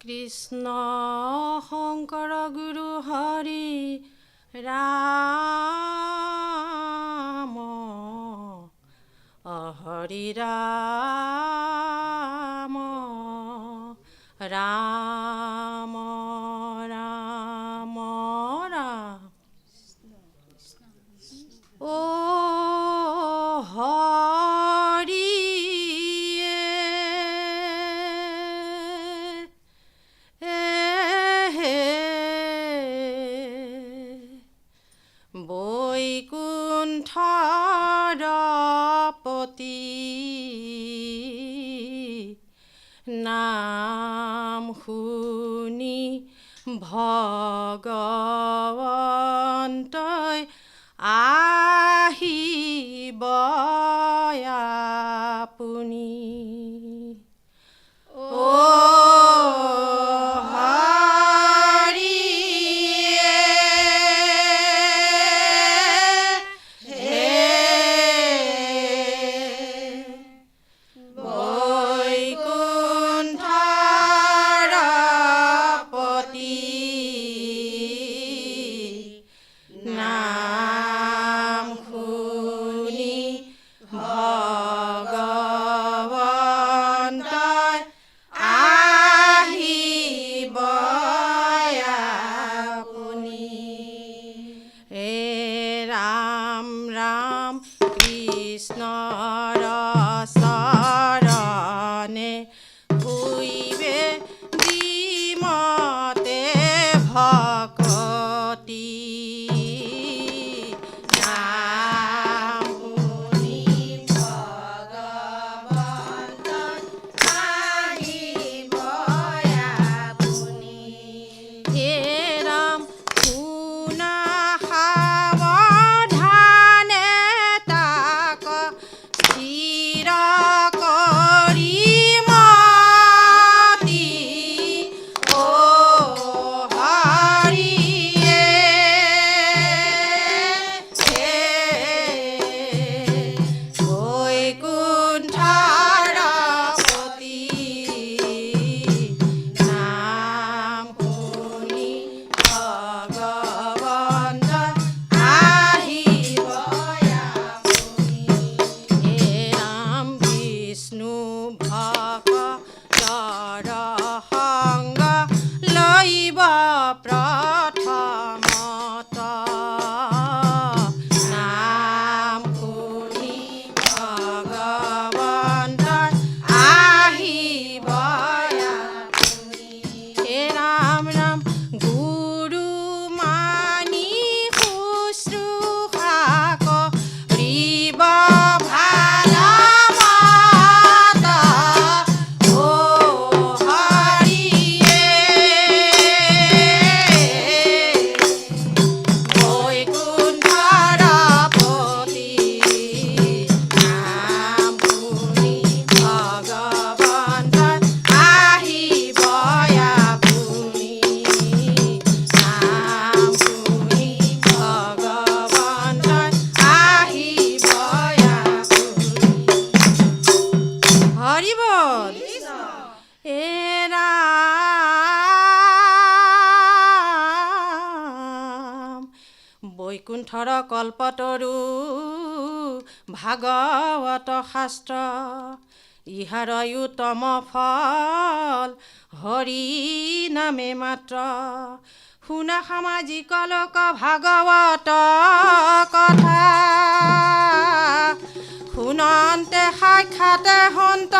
কৃষ্ণ শংকৰ গুৰু হৰি ৰাম হৰি ৰাম ৰাম ৰাম ৰাম ও বৈকুণ্ঠৰপতি নাম শুনি ভগৱন্তই আহিব আপুনি কৃষ্ণৰ চৰণে পুইবে দ্বিমতে ভকতি নাম শুনি ভগৱন্ত আহিব আপুনি হে ৰাম শুনা বৈকুণ্ঠৰ কল্পতৰু ভাগৱত শাস্ত্ৰ ইহাৰ উত্তম ফল হৰি নামে মাত্ৰ শুনা সামাজিক লোক ভাগৱত কথা শুনন্তে সাক্ষাতে হন্ত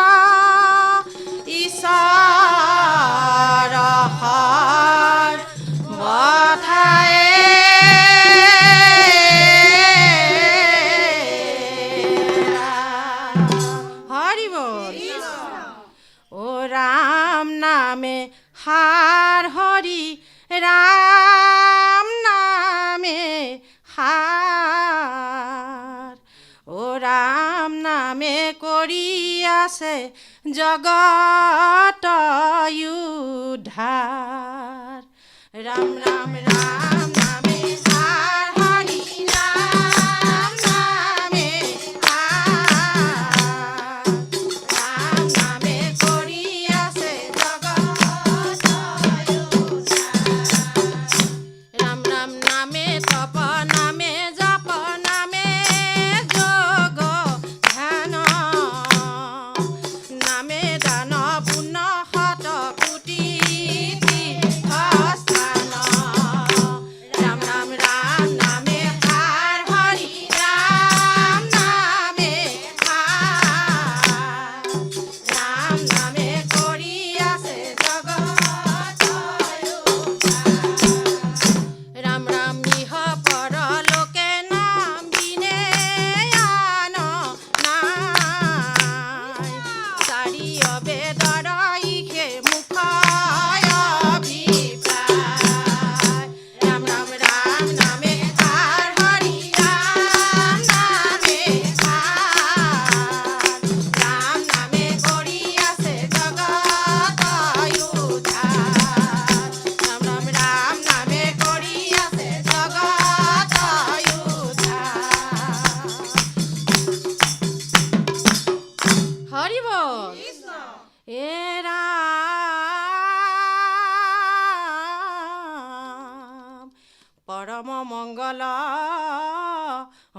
ঈশ্বৰ বঠায়ে নামে হার হরি রাম নামে হার ও রাম নামে করি আছে জগত উদ্ধার রাম রাম রাম নামে হার হরি রাম নামে হার রাম নামে করি আছে জগত মংগল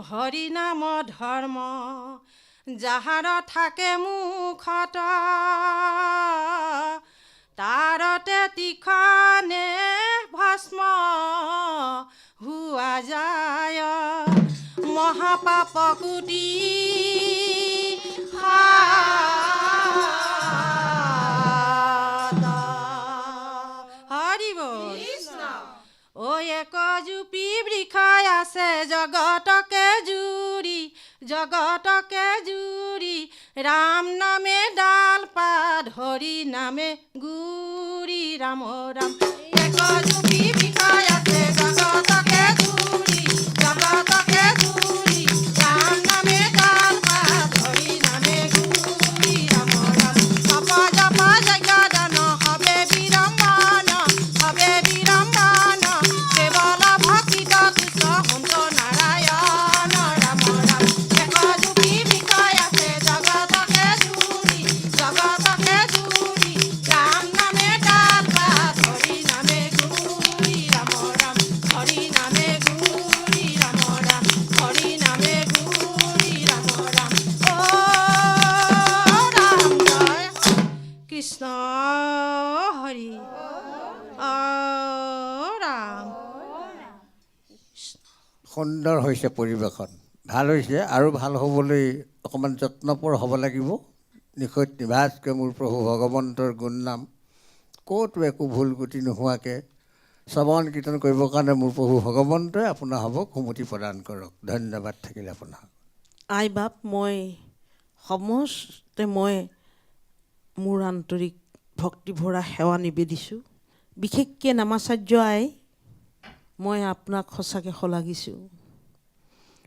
হৰি নাম ধৰ্ম যাহাৰ থাকে মুখত তাৰতে তীখনে ভস্ম হোৱা যায় মহাপাপ কুটি হৰি বল ঐ এক জুপি বৃক্ষ আছে জগতকে জুৰি ৰাম নামে ডাল পাত হৰি নামে গুৰি ৰাম ৰাম এক জুপি বৃক্ষ আছে জগতকে জুৰি ৰাম নামে ডাল পাত হৰি নামে গুৰি ৰাম ৰাম জপ জপ যজ্ঞ দান হবে বিৰম্বন কেৱল ভক্তিত তুষ্ট সন্ত নাৰায়ণ ৰাম ৰাম এক জুপি বৃক্ষ আছে জগতকে জুৰি ৰাম নামে ডাল পাত হৰি নামে গুৰি ৰাম ৰাম হৰি নামে গুৰি ৰাম ৰাম হৰি নামে গুৰি ৰাম ৰাম ও ৰাম জয় কৃষ্ণ হৰি ৰাম সুন্দৰ হৈছে পৰিৱেশন ভাল হৈছে আৰু ভাল হ'বলৈ অকণমান যত্নপৰ হ'ব লাগিব নিখুঁত নিভাঁজকৈ মোৰ প্ৰভু ভগৱন্তৰ গুণ নাম ক'তো একো ভুল গতি নোহোৱাকৈ শ্ৰৱণ কীৰ্তন কৰিবৰ কাৰণে মোৰ প্ৰভু ভগৱন্তই আপোনাৰ হ'বক সুমতি প্ৰদান কৰক ধন্যবাদ থাকিল আপোনাক আই বাপ মই মোৰ আন্তৰিক ভক্তি ভৰা সেৱা নিবেদিছোঁ বিশেষকৈ নামাচাৰ্য আই মই আপোনাক সঁচাকৈ শলাগিছোঁ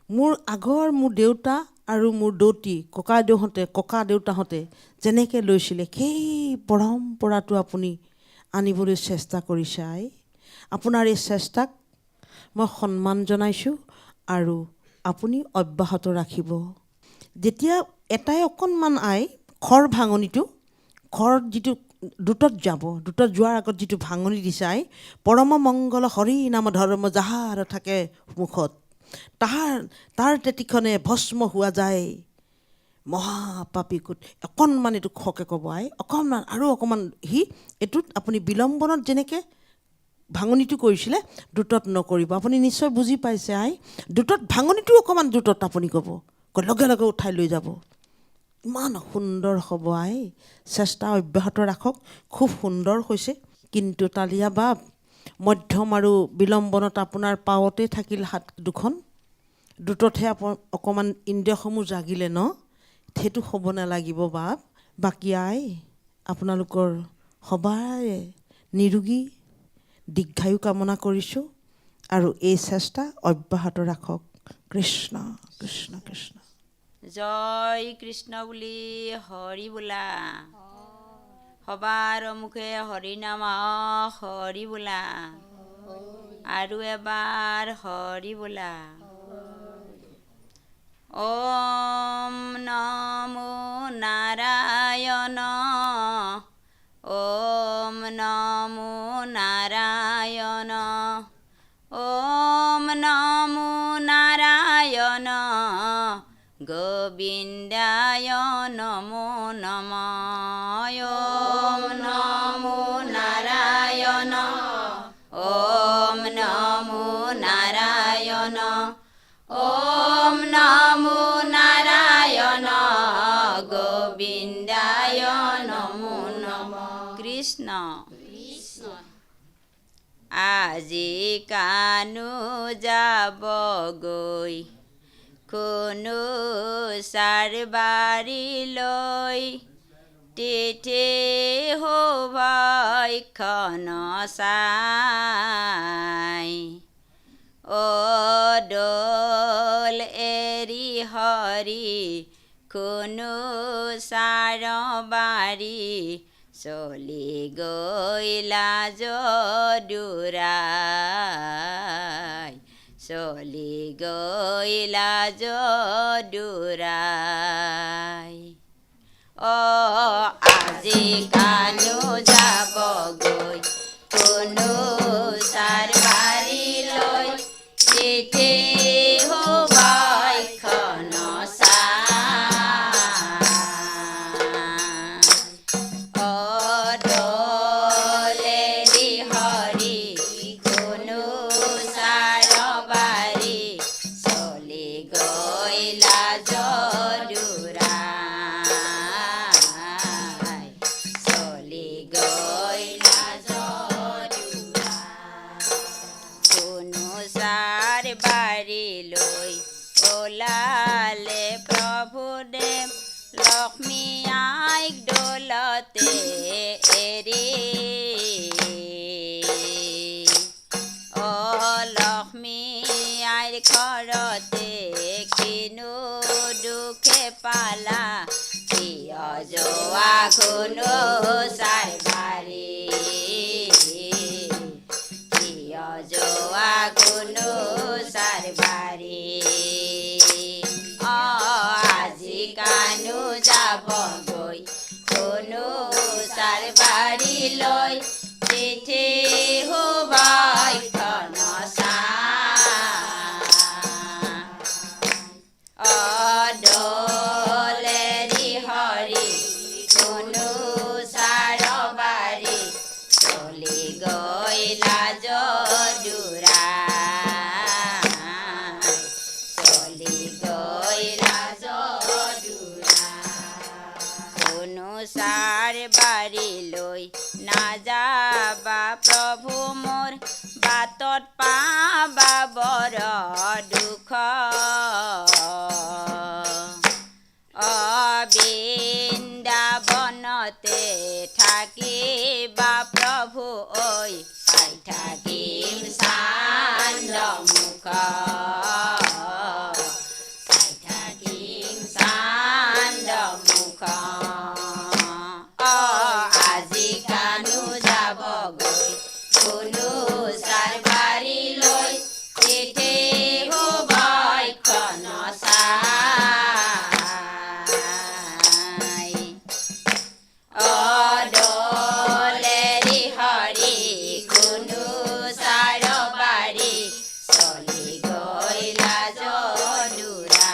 মোৰ দেউতা আৰু মোৰ দৌতি ককা দেউতাহঁতে যেনেকৈ লৈছিলে সেই পৰম্পৰাটো আপুনি আনিবলৈ চেষ্টা কৰিছে আই আপোনাৰ এই চেষ্টাক মই সন্মান জনাইছোঁ আৰু আপুনি অব্যাহত ৰাখিব যেতিয়া এটাই অকণমান আই খৰ ভাঙনিটো খৰ যিটো দুটত যোৱাৰ আগত যিটো ভাঙনি দিছে আই পৰম মংগল হৰি নাম ধৰ্ম যাহাৰ থাকে মুখত তাৰ তেতিখনে ভস্ম হোৱা যায় মহাপাপীকুট অকণমান এইটো খকে ক'ব আই অকণমান আৰু অকণমান এইটোত আপুনি বিলম্বনত যেনেকৈ ভাঙনিটো কৰিছিলে দ্ৰুতত নকৰিব আপুনি নিশ্চয় বুজি পাইছে আই দ্ৰুতত ভাঙনিটো অকণমান দ্ৰুতত আপুনি ক'ব লগে লগে উঠাই লৈ যাব ইমান সুন্দৰ হ'ব আই চেষ্টা অব্যাহত ৰাখক খুব সুন্দৰ হৈছে কিন্তু তালিয়া বাপ মধ্যম আৰু বিলম্বনত আপোনাৰ পাৱতে থাকিল হাত দুখন দ্ৰুততহে অকণমান ইন্দ্ৰিয়সমূহ জাগিলে ন সেইটো হ'ব নালাগিব বাপ বাকী আই আপোনালোকৰ সবাই নিৰোগী দীৰ্ঘায়ু কামনা কৰিছোঁ আৰু এই চেষ্টা অব্যাহত ৰাখক কৃষ্ণ কৃষ্ণ কৃষ্ণ জয় কৃষ্ণ বুলি হৰি বোলা সবাৰ মুখে হৰি নাম হৰি বোলা আৰু এবাৰ হৰি বোলা ওম নমো নাৰায়ণ ওম নমো নাৰায়ণ ওম নমো নাৰায়ণ গোবিন্দায় নমো নমঃ ওম নমো নাৰায়ণ ওম নমো নাৰায়ণ ওম নমো নাৰায়ণ গোবিন্দায় নমো নমঃ কৃষ্ণ আজি কানু যাব গৈ কোনো চাৰবাৰীলৈ তিথি শোভাইখন চাই অ দল এৰি হৰি কোনো চাৰবাৰী চলি গৈলা যদুৰাই চলি গৈলা যদুৰাই আজি কানু যাব গৈ কোনো চাৰবাৰীলৈ গৈ কোনো চাৰ বাৰীলৈ ওলালে প্ৰভুদেৱ লক্ষ্মী আইক দৌলতে এৰি অ লক্ষ্মী আইৰ ঘৰতে কিনো দুখে পালা প্ৰিয় যোৱা কোনো চাৰ বাৰী প্ৰিয় যোৱা কোনো চাৰ বাৰী আজি কানো যাবগৈ কোনো চাৰ বাৰীলৈ চিঠি সুবাইখন দলেৰি হৰি কোনো চাৰ বাৰী চলি গৈ লাজ দুৰা চলি গৈ লাজ দুৰা কোনো চাৰ বাৰীলৈ নাযাবা প্ৰভু মোৰ বাটত পাবা বৰ দুখ বৃন্দাবনতে থাকিবা প্ৰভু ঐ পাই থাকিম চান্দ মুখ পাই থাকিম চান্দ মুখ আজি কানো যাবগৈ কোনো চাৰ বাৰীলৈ চিঠি সুবাইখন দলেৰি হৰি কোনো চাৰ বাৰী চলি গৈ লাজ দুৰা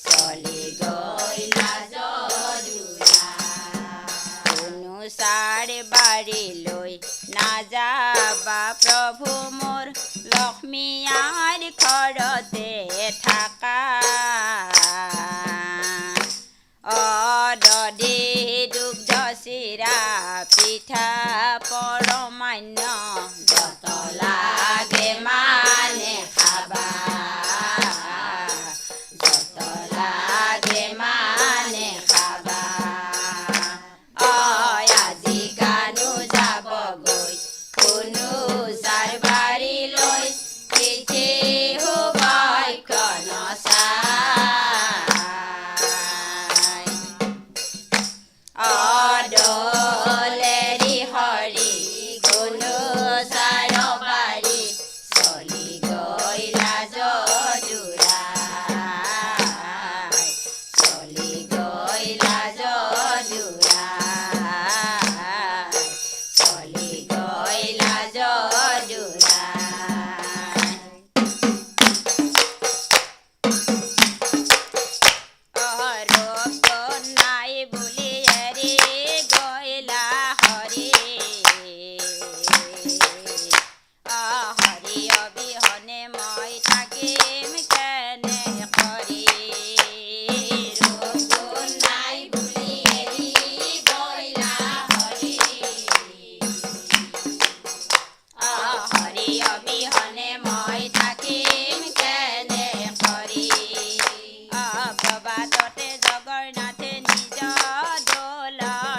চলি গৈ লাজ দুৰা কোনো চাৰ বাৰীলৈ নাযাবা প্ৰভু মোৰ লক্ষ্মী আইৰ ঘৰতে থাকা দধি দুগ্ধ চিৰা পিঠা পৰমান্য যত লাগে মানে খাবা যত লাগে মানে খাবা আজি কানো যাবগৈ কোনো চাৰ বাৰীলৈ চিঠি সুবাইখন দলেৰি হৰি কোনো চাৰ বাৰী চলি গৈ লাজ দুৰা চলি গৈ লাজ দুৰা চলি গৈ লাজ দুৰা নাই বুলি এৰি গইলা হৰি হৰি অবিহনে মই থাকিম কেনে কৰি নাই বুলি এৰি গইলা হৰি হৰি অবিহনে মই থাকিম কেনে কৰি প্ৰবাদতে জগন্নাথে নিজ দৌলত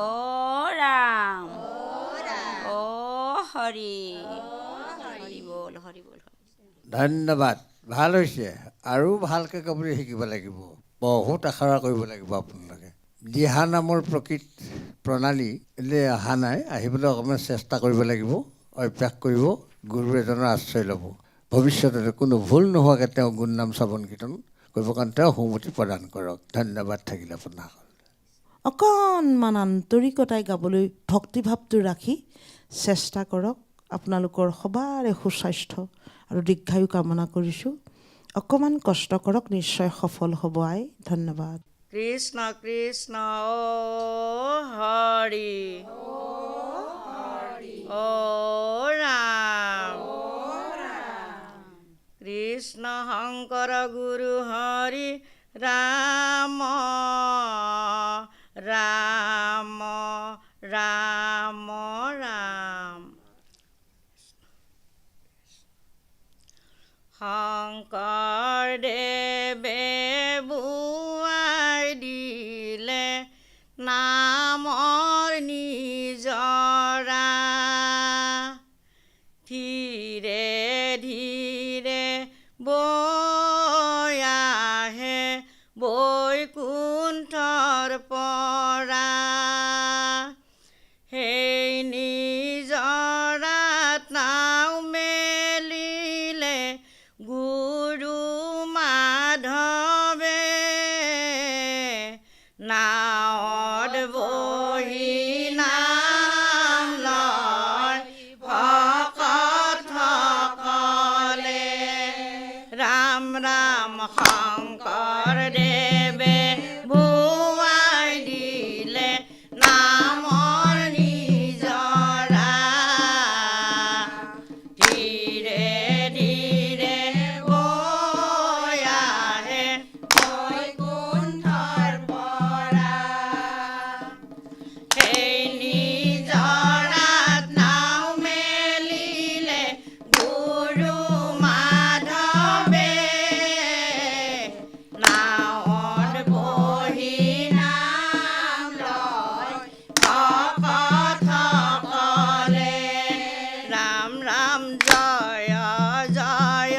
ও ৰাম ও হৰি হৰি বল হৰি বল। ধন্যবাদ। ভাল হৈছে, আৰু ভালকৈ ক'বলৈ শিকিব লাগিব। বহুত আখৰা কৰিব লাগিব আপোনালোকে। দিহা নামৰ প্ৰকৃত প্ৰণালীলৈ অহা নাই, আহিবলৈ অকণমান চেষ্টা কৰিব লাগিব, অভ্যাস কৰিব, গুৰু এজনৰ আশ্ৰয় ল'ব। ভৱিষ্যতলৈ কোনো ভুল নোহোৱাকৈ তেওঁ গুণনাম শ্ৰৱণ কীৰ্তন কৰিবৰ কাৰণে তেওঁ সুমতি প্ৰদান কৰক। ধন্যবাদ থাকিল আপোনাসকল। অকণমান আন্তৰিকতাই গাবলৈ ভক্তিভাৱটো ৰাখি চেষ্টা কৰক। আপোনালোকৰ সবাৰে সুস্বাস্থ্য আৰু দীৰ্ঘায়ু কামনা কৰিছোঁ। অকণমান কষ্ট কৰক, নিশ্চয় সফল হ'ব। আই ধন্যবাদ। কৃষ্ণ কৃষ্ণ ও হৰি ও ৰাম কৃষ্ণ শংকৰ গুৰু হৰি ৰাম ৰাম ৰাম ৰাম। শংকৰদেৱে বুৱাই দিলে নামৰ নিজৰা, ধীৰে ধীৰে বৈ আহে বৈকুণ্ঠৰ পৰা। সেই নিজৰাত নাও মেলিলে গুৰু মাধৱে, নাৱত বহি নাম লয় ভকতসকলে। ৰাম ৰাম শংকৰদেৱে বুৱাই দিলে নামৰ নিজৰা, ধীৰে ধীৰে বৈ আহে বৈকুণ্ঠৰ পৰা। সেই নিজৰাত নাও মেলিলে গুৰু মাধৱে, নাৱত বহি নাম লয় ভকতসকলে। ৰাম ৰাম জয় জয়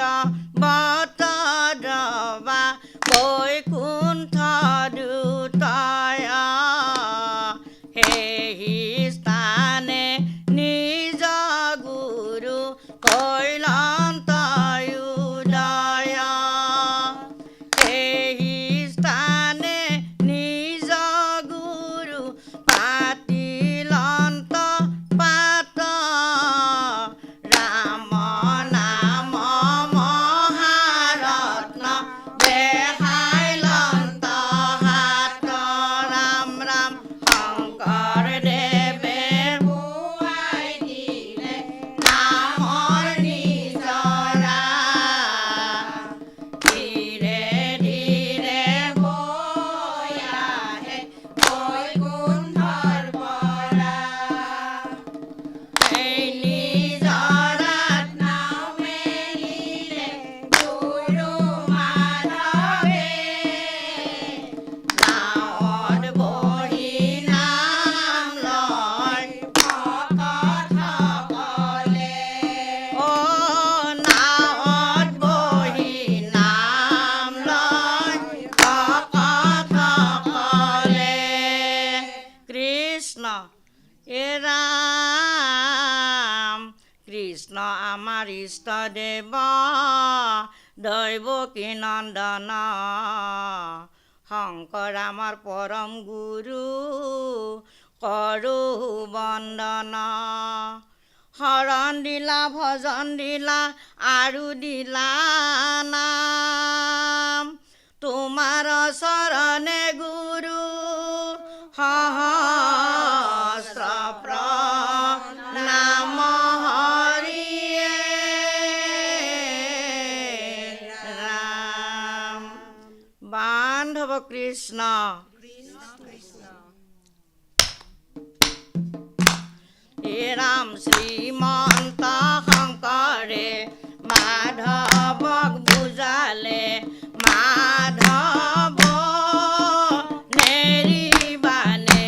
বটদ্ৰৱা বৈকুণ্ঠ দুতয়, সেই স্থানে নিজ গুৰু কৈলান্ত উদয়, সেই স্থানে নিজ গুৰু পাতিলন্ত পাত। ৰাম নাম মহাৰত্ন দেখাইলন্ত হাত। ৰাম ৰাম শংকৰদেৱে বুৱাই দিলে নামৰ নিজৰা, ধীৰে ধীৰে বৈ আহে বৈকুণ্ঠৰ পৰা। সেই নিজৰাত নাও মেলিলে গুৰু মাধৱে, নাৱত বহি নাম লয় ভকতসকলে। ও নাৱত বহি নাম লয় ভকতসকলে। কৃষ্ণ এ ৰাম কৃষ্ণ আমাৰ ইষ্টদেৱ দৈৱকী নন্দন, শংকৰ আমাৰ পৰম গুৰু কৰোঁ বন্দন। শৰণ দিলা ভজন দিলা আৰু দিলা নাম, তোমাৰ চৰণে গুৰু সহস্ৰ প্ৰণাম হৰিয়ে ৰাম। বান্ধৱ কৃষ্ণ হে ৰাম শ্ৰীমন্ত শংকৰে মাধৱক বুজালে, মাধৱ নেৰিবানে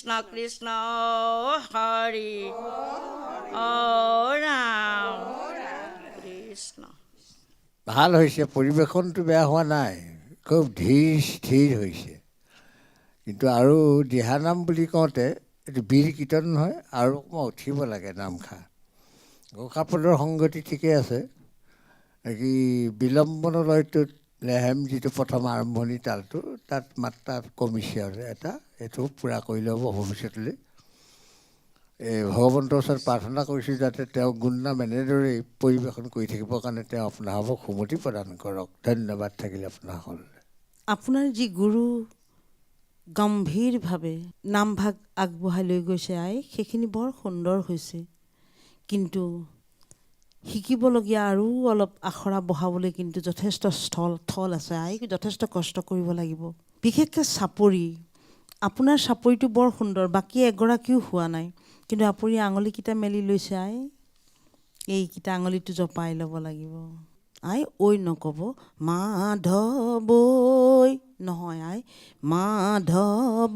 কৃষ্ণ কৃষ্ণ হৰি অ ৰাম কৃষ্ণ। ভাল হৈছে, পৰিৱেশনটো বেয়া হোৱা নাই, খুব ধীৰ স্থিৰ হৈছে। কিন্তু আৰু দিহানাম বুলি কওঁতে এইটো বীৰ কীৰ্তন নহয়, আৰু অকণমান উঠিব লাগে নামষাৰ। ঘোষাপদৰ সংগতি ঠিকে আছে। কি বিলম্বনলয়টোত লেহেম যিটো প্ৰথম আৰম্ভণি তালটো, তাত মাত্ৰা কমিছে আৰু এটা, এইটো পূৰা কৰি ল'ব ভৱিষ্যতলৈ। এই ভগৱন্তৰ ওচৰত প্ৰাৰ্থনা কৰিছোঁ যাতে তেওঁ গুণনাম এনেদৰেই পৰিৱেশন কৰি থাকিবৰ কাৰণে তেওঁ আপোনাসকলক সুমতি প্ৰদান কৰক। ধন্যবাদ থাকিলে আপোনাসকললৈ। আপোনাৰ যি গুৰু গম্ভীৰভাৱে নামভাগ আগবঢ়াই লৈ গৈছে আই, সেইখিনি বৰ সুন্দৰ হৈছে। কিন্তু শিকিবলগীয়া আৰু অলপ আখৰা বঢ়াবলৈ কিন্তু যথেষ্ট থল আছে আই, যথেষ্ট কষ্ট কৰিব লাগিব। বিশেষকৈ চাপৰি, আপোনাৰ চাপৰিটো বৰ সুন্দৰ, বাকী এগৰাকীও হোৱা নাই। কিন্তু আপুনি আঙুলিকেইটা মেলি লৈছে আই, এইকেইটা আঙুলিটো জপাই ল'ব লাগিব আই। ঐ নক'ব মাধৱৈ নহয় আই, মাধৱ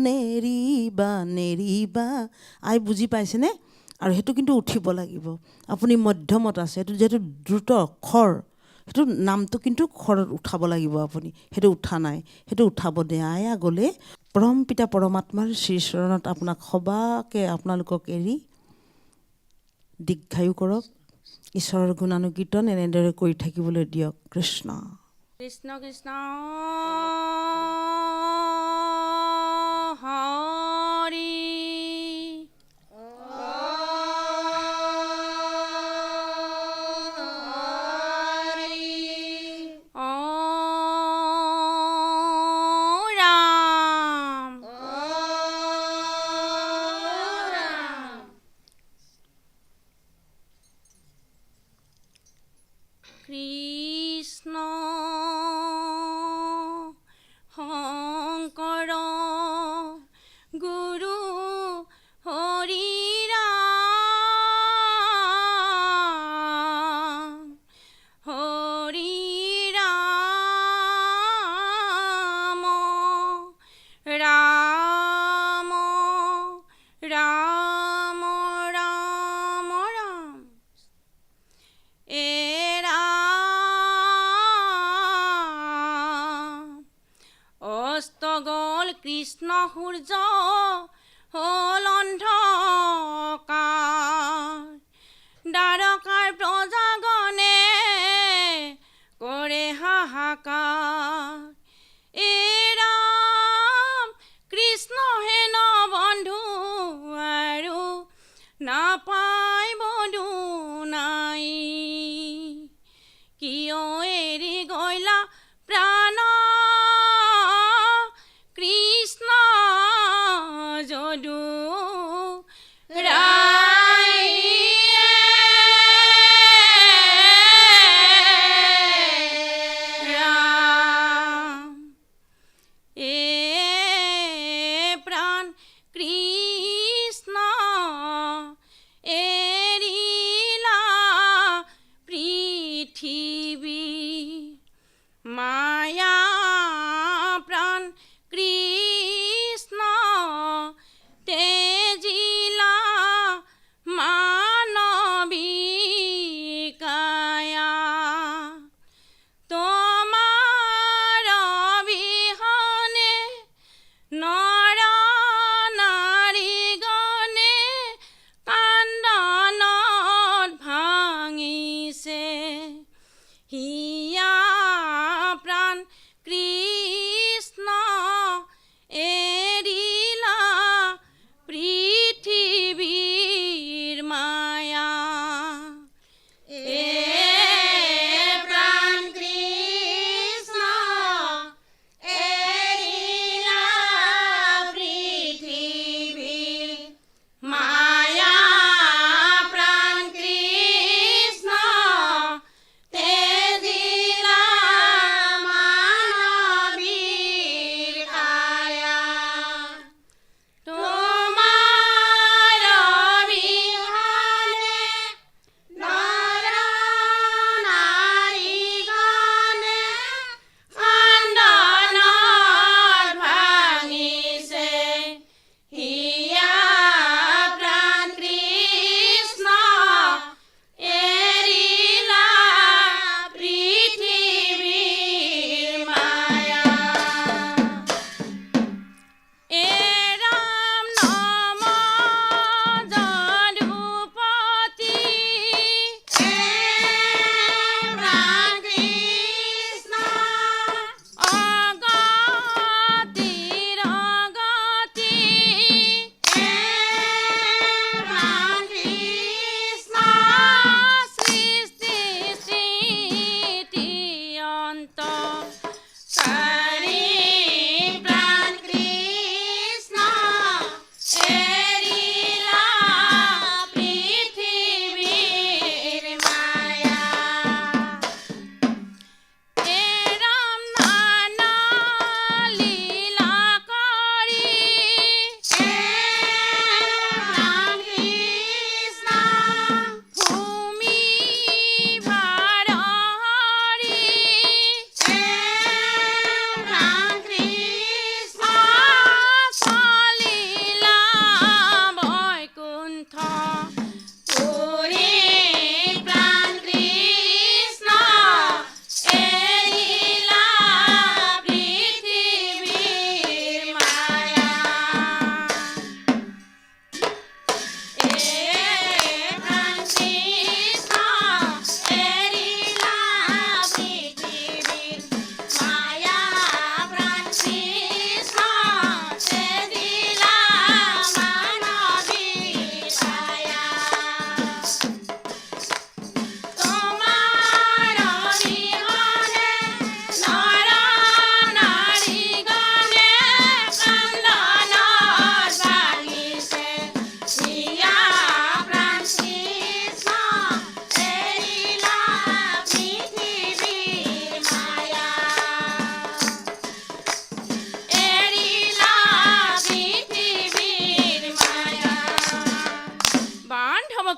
নেৰিবা নেৰিবা আই, বুজি পাইছেনে? আৰু সেইটো কিন্তু উঠিব লাগিব। আপুনি মধ্যমত আছে, সেইটো যিহেতু দ্ৰুত খৰ, সেইটো নামটো কিন্তু খৰত উঠাব লাগিব আপুনি। সেইটো উঠা নাই, সেইটো উঠাব দিয়ে আই। আগলৈ পৰম পিতা পৰমাত্মাৰ শ্ৰীচৰণত আপোনাক সবাকে আপোনালোকক এৰি দীৰ্ঘায়ু কৰক। ঈশ্বৰৰ গুণানুকীৰ্তন এনেদৰে কৰি থাকিবলৈ দিয়ক। কৃষ্ণ কৃষ্ণ কৃষ্ণ হৰি অ ৰাম কৃষ্ণ শংকৰ গুৰু হৰি ৰাম হৰি ৰাম ৰাম ৰাম ৰাম ৰাম অস্তগল কৃষ্ণ সূৰ্য হ'ল অন্ধকাৰ, দ্বাৰকাৰ প্ৰজাগণে কৰে হাহাকাৰ। ৰাম কৃষ্ণ হেন বন্ধু আৰু নাপায় বধু নাই, কিয় এৰি গইলা প্ৰাণ কৃষ্ণ যদু ৰাই। ৰাম প্ৰাণ কৃষ্ণ এৰিলা পৃথিৱী, মায়া প্ৰাণ কৃষ্ণ তেজিলা মানৱী কায়া। তোমাৰ অবিহনে নৰ নাৰী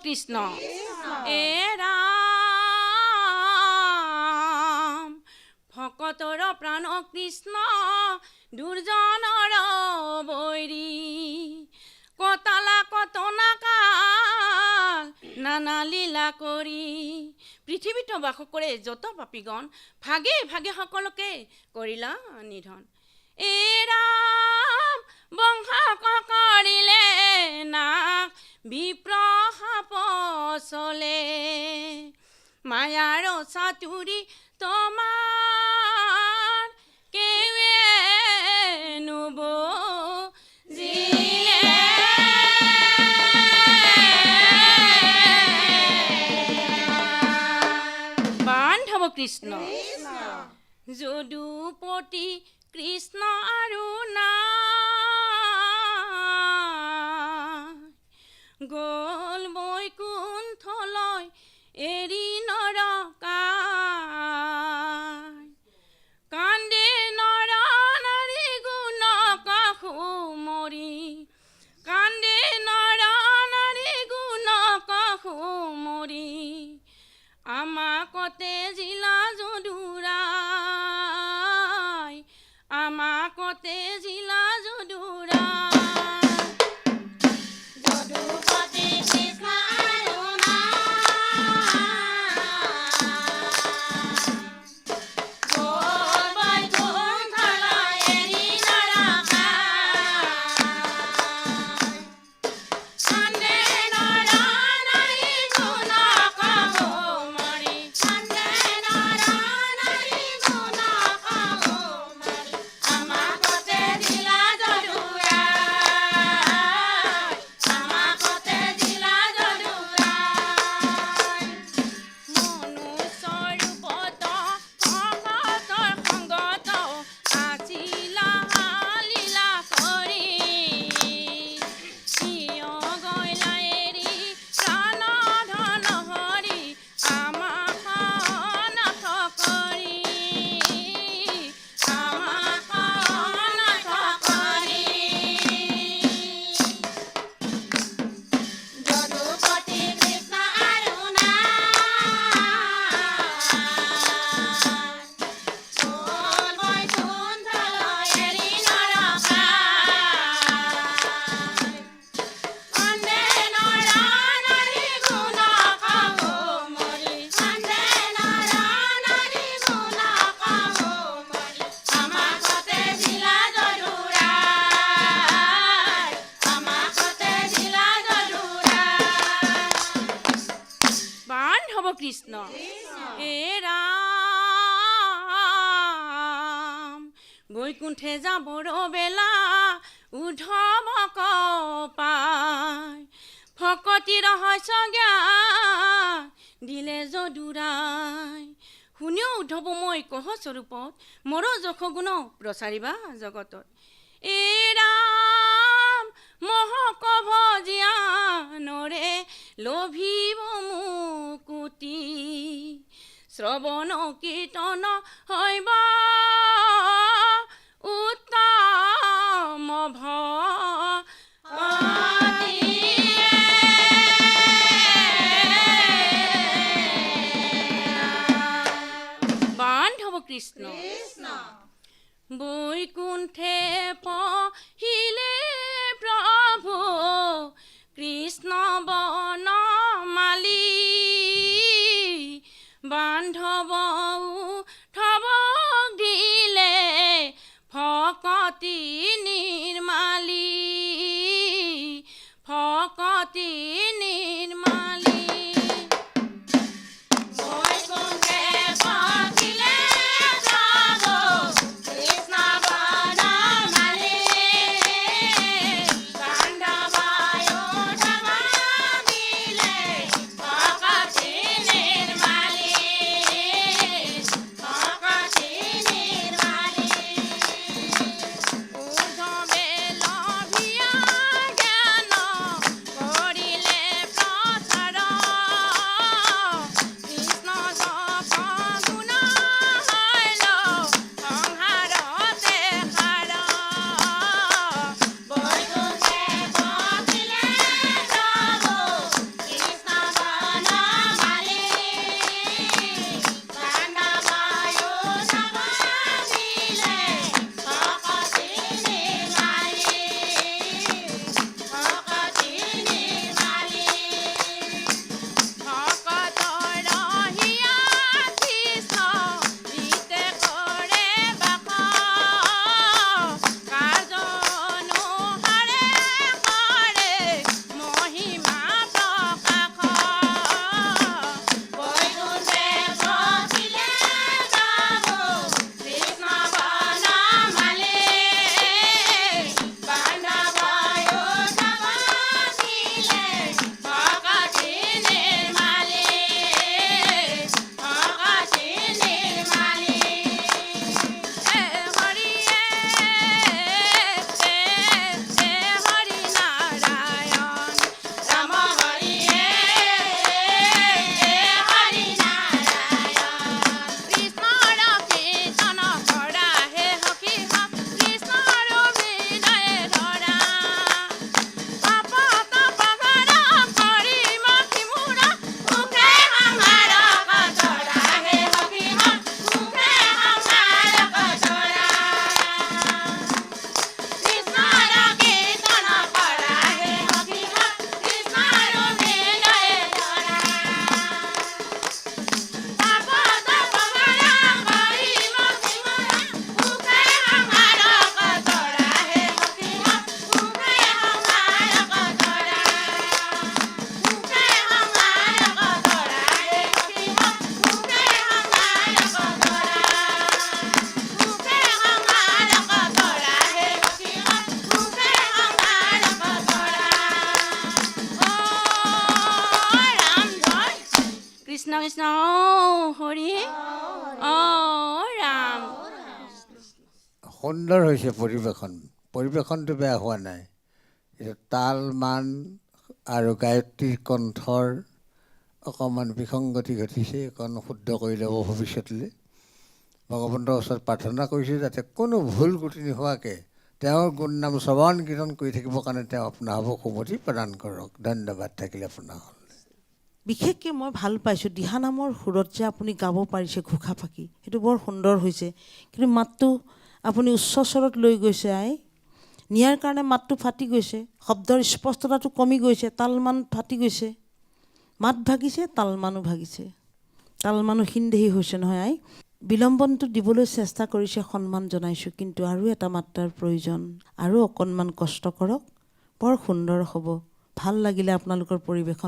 কৃষ্ণ এ ৰাম ভকতৰ প্ৰাণ কৃষ্ণ দুৰ্জনৰ বৈৰী কটালা কটনা কাল নানা লীলা কৰি পৃথিৱীত বাস কৰে যত পাপীগণ ভাগে ভাগে সকলোকে কৰিলা নিধন এ ৰাম বংশ কৰিলে নাক বিপ্ৰসাপ চলে মায়াৰ চাতুৰি তোমাৰ কেৱে নুব বান্ধৱ কৃষ্ণ যদুপতি কৃষ্ণ আৰু না গল বৈকুণ্ঠলৈ এৰি নৰকায় কান্দে নৰ নাৰী গুণ কাহু মৰি কান্দে নৰ নাৰী গুণ কাহু মৰি আমাকতে জিলা যদুৰাই আমাকতে জিলা যদুৰাই কৃষ্ণ এ ৰাম বৈকুণ্ঠে যাবৰ বেলা উদ্ধৱ পায় ভকতি ৰহস্য জ্ঞান দিলে যদুৰাই শুনিও উদ্ধৱ মই কহ স্বৰূপত মৰ যশ গুণ প্ৰচাৰিবা জগতত এ ৰাম মহকভ জিয়ানৰে লোভিব মুকুতি শ্ৰৱণ কীৰ্তন হৈব উত্তম বান্ধৱ কৃষ্ণ বৈকুণ্ঠে পহিলে প্ৰভু কৃষ্ণ বনমালী বান্ধৱ উঠব কৃষ্ণ হৰি ৰাম। সুন্দৰ হৈছে পৰিৱেশনটো বেয়া হোৱা নাই। এতিয়া তাল মান আৰু গায়ত্ৰীৰ কণ্ঠৰ অকণমান বিসংগতি ঘটিছে, অকণ শুদ্ধ কৰি ল'ব ভৱিষ্যতলৈ। ভগৱন্তৰ ওচৰত প্ৰাৰ্থনা কৰিছোঁ যাতে কোনো ভুল ক্ৰুটি নোহোৱাকৈ তেওঁৰ গুণনাম শ্ৰৱণ কীৰ্তন কৰি থাকিবৰ কাৰণে তেওঁ আপোনাৰ হ'ব সুমতি প্ৰদান কৰক। ধন্যবাদ থাকিলে আপোনাৰ। বিশেষকৈ মই ভাল পাইছোঁ দিহানামৰ সুৰত যে আপুনি গাব পাৰিছে ঘোষা ফাঁকি, সেইটো বৰ সুন্দৰ হৈছে। কিন্তু মাতটো আপুনি উচ্চ স্বৰত লৈ গৈছে নিয়াৰ কাৰণে মাতটো ফাটি গৈছে, শব্দৰ স্পষ্টতাটো কমি গৈছে, তালমান ফাটি গৈছে, মাত ভাগিছে, তালমানো ভাগিছে, তালমানো সিন্দেহী হৈছে নহয় বিলম্বনটো দিবলৈ চেষ্টা কৰিছে, সন্মান জনাইছোঁ। কিন্তু আৰু এটা মাত্ৰাৰ প্ৰয়োজন, আৰু অকণমান কষ্ট কৰক, বৰ সুন্দৰ হ'ব। ভাল লাগিলে আপোনালোকৰ পৰিৱেশন।